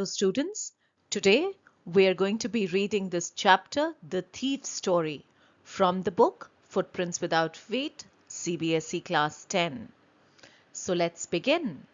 So students, today we are going to be reading this chapter, The Thief's Story, from the book Footprints Without Feet, CBSE Class 10. So let's begin.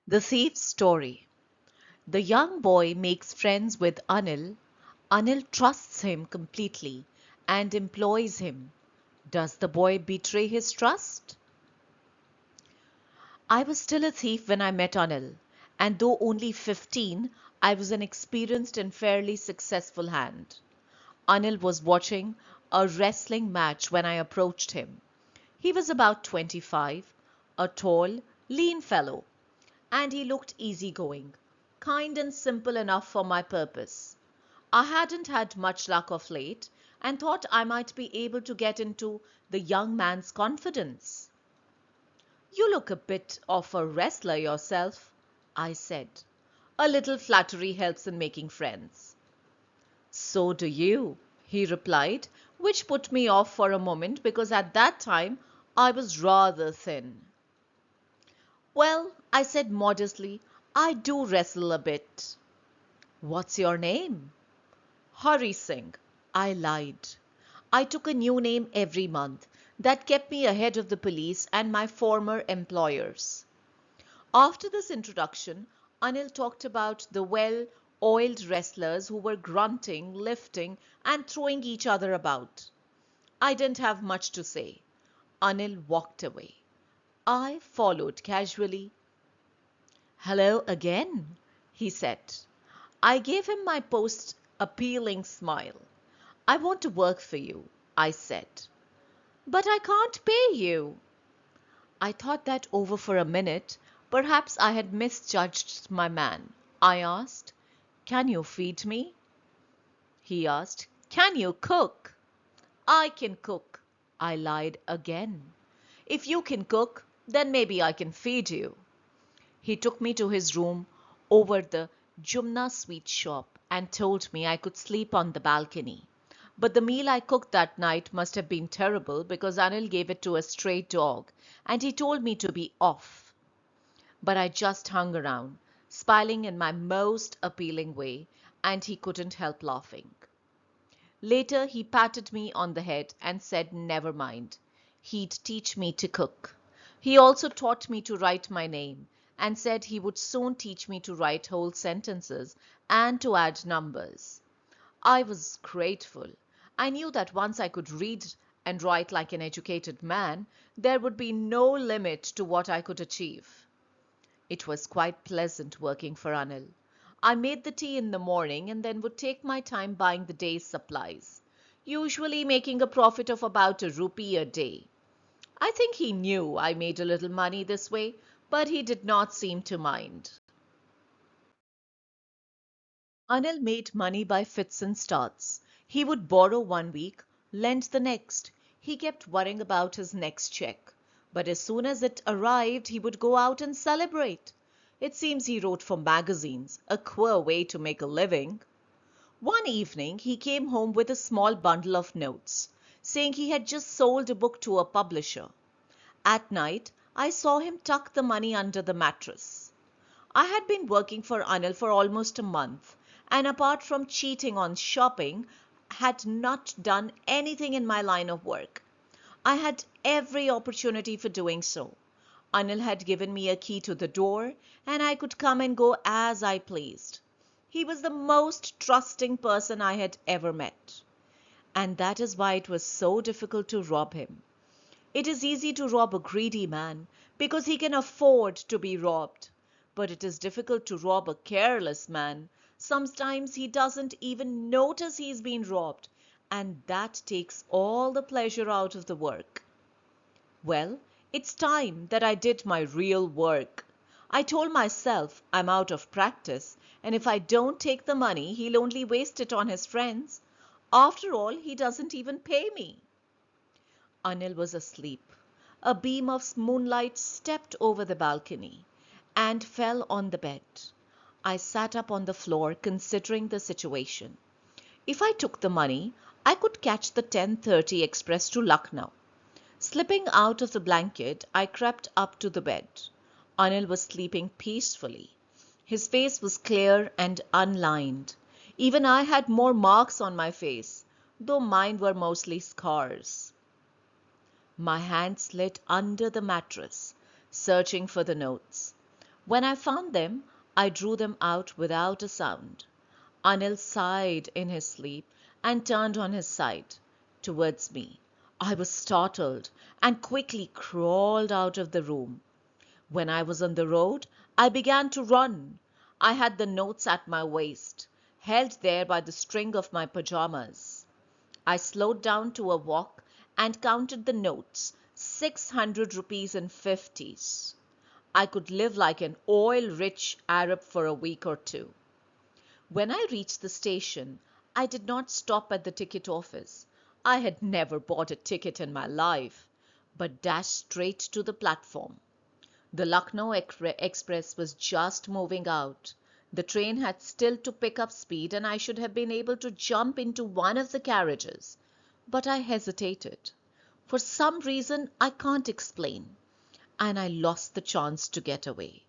The Thief's Story. The young boy makes friends with Anil. Anil trusts him completely and employs him. Does the boy betray his trust? I was still a thief when I met Anil, and though only 15, I was an experienced and fairly successful hand. Anil was watching a wrestling match when I approached him. He was about 25, a tall, lean fellow, and he looked easygoing, kind and simple enough for my purpose. I hadn't had much luck of late and thought I might be able to get into the young man's confidence. "You look a bit of a wrestler yourself," I said. "A little flattery helps in making friends." "So do you," he replied, which put me off for a moment because at that time I was rather thin. "Well," I said modestly, "I do wrestle a bit." "What's your name?" "Hari Singh." I lied. I took a new name every month. That kept me ahead of the police and my former employers. After this introduction, Anil talked about the well-oiled wrestlers who were grunting, lifting, and throwing each other about. I didn't have much to say. Anil walked away. I followed casually. "Hello again," he said. I gave him my post-appealing smile. "I want to work for you," I said. "But I can't pay you." I thought that over for a minute. Perhaps I had misjudged my man. I asked, "Can you feed me?" He asked, "Can you cook?" "I can cook." I lied again. "If you can cook, then maybe I can feed you." He took me to his room over the Jumna sweet shop and told me I could sleep on the balcony. But the meal I cooked that night must have been terrible because Anil gave it to a stray dog and he told me to be off. But I just hung around, smiling in my most appealing way, and he couldn't help laughing. Later he patted me on the head and said never mind. He'd teach me to cook. He also taught me to write my name and said he would soon teach me to write whole sentences and to add numbers. I was grateful. I knew that once I could read and write like an educated man, there would be no limit to what I could achieve. It was quite pleasant working for Anil. I made the tea in the morning and then would take my time buying the day's supplies, usually making a profit of about ₹1 a day. I think he knew I made a little money this way, but he did not seem to mind. Anil made money by fits and starts. He would borrow one week, lend the next. He kept worrying about his next check. But as soon as it arrived, he would go out and celebrate. It seems he wrote for magazines, a queer way to make a living. One evening, he came home with a small bundle of notes, saying he had just sold a book to a publisher. At night, I saw him tuck the money under the mattress. I had been working for Anil for almost a month, and apart from cheating on shopping, had not done anything in my line of work. I had every opportunity for doing so. Anil had given me a key to the door, and I could come and go as I pleased. He was the most trusting person I had ever met. And that is why it was so difficult to rob him. It is easy to rob a greedy man because he can afford to be robbed. But it is difficult to rob a careless man. Sometimes he doesn't even notice he's been robbed, and that takes all the pleasure out of the work. Well, it's time that I did my real work. I told myself I'm out of practice, and if I don't take the money, he'll only waste it on his friends. After all, he doesn't even pay me. Anil was asleep. A beam of moonlight stepped over the balcony and fell on the bed. I sat up on the floor considering the situation. If I took the money, I could catch the 10:30 express to Lucknow. Slipping out of the blanket, I crept up to the bed. Anil was sleeping peacefully. His face was clear and unlined. Even I had more marks on my face, though mine were mostly scars. My hand slid under the mattress, searching for the notes. When I found them, I drew them out without a sound. Anil sighed in his sleep and turned on his side towards me. I was startled and quickly crawled out of the room. When I was on the road, I began to run. I had the notes at my waist, held there by the string of my pajamas. I slowed down to a walk and counted the notes, 600 rupees in 50s. I could live like an oil-rich Arab for a week or two. When I reached the station, I did not stop at the ticket office. I had never bought a ticket in my life, but dashed straight to the platform. The Lucknow Express was just moving out. The train had still to pick up speed and I should have been able to jump into one of the carriages. But I hesitated. For some reason I can't explain. And I lost the chance to get away.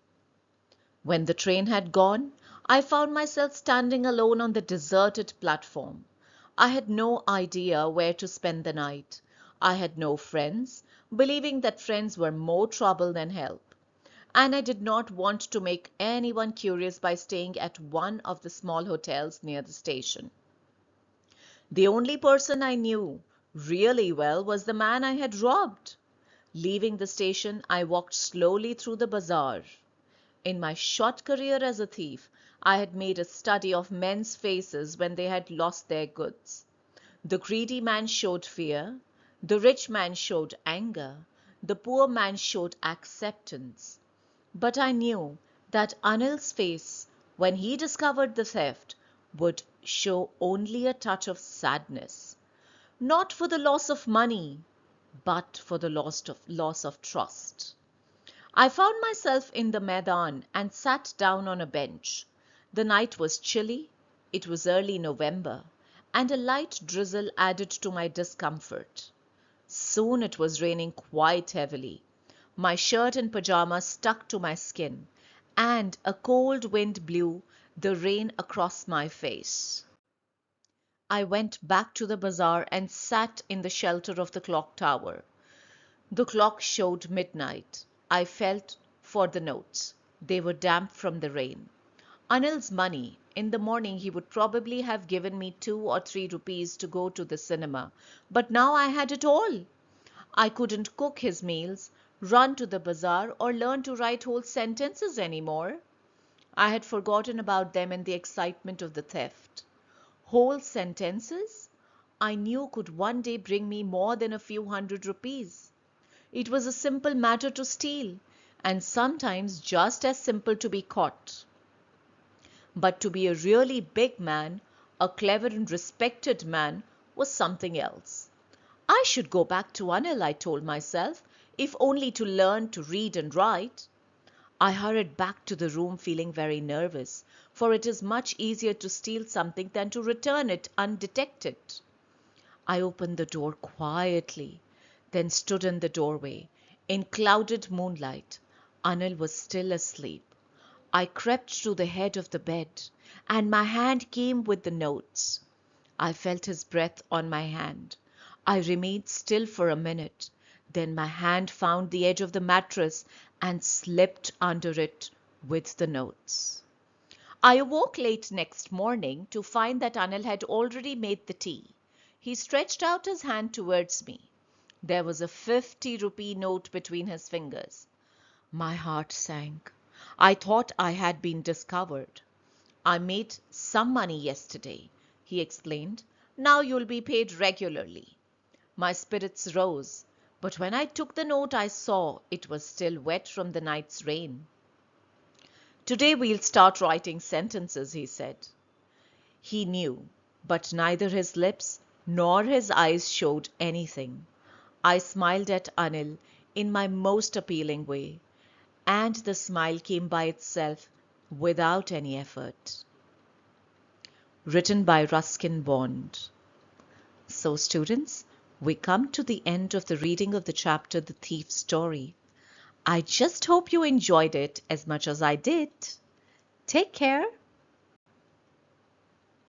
When the train had gone, I found myself standing alone on the deserted platform. I had no idea where to spend the night. I had no friends, believing that friends were more trouble than help. And I did not want to make anyone curious by staying at one of the small hotels near the station. The only person I knew really well was the man I had robbed. Leaving the station, I walked slowly through the bazaar. In my short career as a thief, I had made a study of men's faces when they had lost their goods. The greedy man showed fear, the rich man showed anger, the poor man showed acceptance. But I knew that Anil's face, when he discovered the theft, would show only a touch of sadness. Not for the loss of money, but for the loss of trust. I found myself in the Maidan and sat down on a bench. The night was chilly, it was early November, and a light drizzle added to my discomfort. Soon it was raining quite heavily. My shirt and pajamas stuck to my skin, and a cold wind blew the rain across my face. I went back to the bazaar and sat in the shelter of the clock tower. The clock showed midnight. I felt for the notes. They were damp from the rain. Anil's money. In the morning he would probably have given me 2 or 3 rupees to go to the cinema, but now I had it all. I couldn't cook his meals, run to the bazaar, or learn to write whole sentences anymore. I had forgotten about them in the excitement of the theft. Whole sentences? I knew could one day bring me more than a few hundred rupees. It was a simple matter to steal, and sometimes just as simple to be caught. But to be a really big man, a clever and respected man, was something else. I should go back to Anil, I told myself, if only to learn to read and write. I hurried back to the room feeling very nervous, for it is much easier to steal something than to return it undetected. I opened the door quietly, then stood in the doorway. In clouded moonlight, Anil was still asleep. I crept to the head of the bed, and my hand came with the notes. I felt his breath on my hand. I remained still for a minute. Then my hand found the edge of the mattress and slipped under it with the notes. I awoke late next morning to find that Anil had already made the tea. He stretched out his hand towards me. There was a 50-rupee note between his fingers. My heart sank. I thought I had been discovered. I made some money yesterday, he explained. Now you'll be paid regularly. My spirits rose, but when I took the note I saw it was still wet from the night's rain. Today we'll start writing sentences, he said. He knew, but neither his lips nor his eyes showed anything. I smiled at Anil in my most appealing way, and the smile came by itself without any effort. Written by Ruskin Bond. So students, we come to the end of the reading of the chapter The Thief's Story. I just hope you enjoyed it as much as I did. Take care.